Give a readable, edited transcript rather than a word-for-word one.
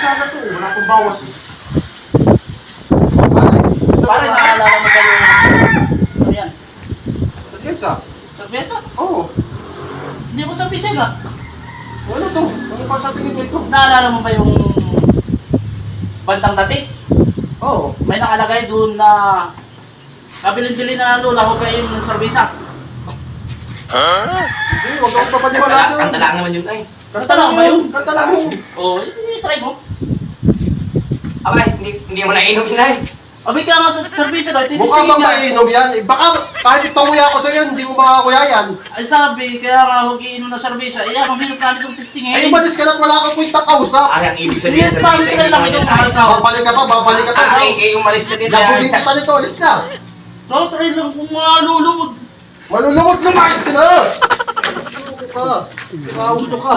sana to. Wala pang bawas eh. Pare, gusto Pare, mo ba? naalala mo ba yung... Ano yan? Sa pyesa? Cerveza? Oo. Hindi mo cerveza na. Ano to? Ano pa sa tingin mo ito? Naalala mo ba yung... Bandang dati? Oo. May nakalagay doon na... Kabilin-bilin na lola ko kayo ng cerveza. Hindi, huwag akong papaniwala doon. Kanta lang naman yun ay. Kanta lang yun. Kanta lang yun. Oo, try mo. Abay, hindi mo nainom yun ay. Abay ka nga sa cerveza daw. Mukha bang mainom yan? Eh, baka kahit ipanguya ko sa'yo, hindi mo makakuya yan. Ay sabi, kaya nga huwag iinom ng cerveza. Eh, ang hirap na itong testing Ay, eh. umalis ka na't wala kang kwenta kausap. Ay, ang ibig sabihin Yes, sa bakit visa, sila lang hindi itong naman mahal yun ka? Babalik ka pa, babalik ka pa. ay, umalis na din na Labugin yan. kita nito, alis na. So, try lang kung malulungod. Malulungkot, lumayas ka na! Malulungkot ka. Sinaulo ka.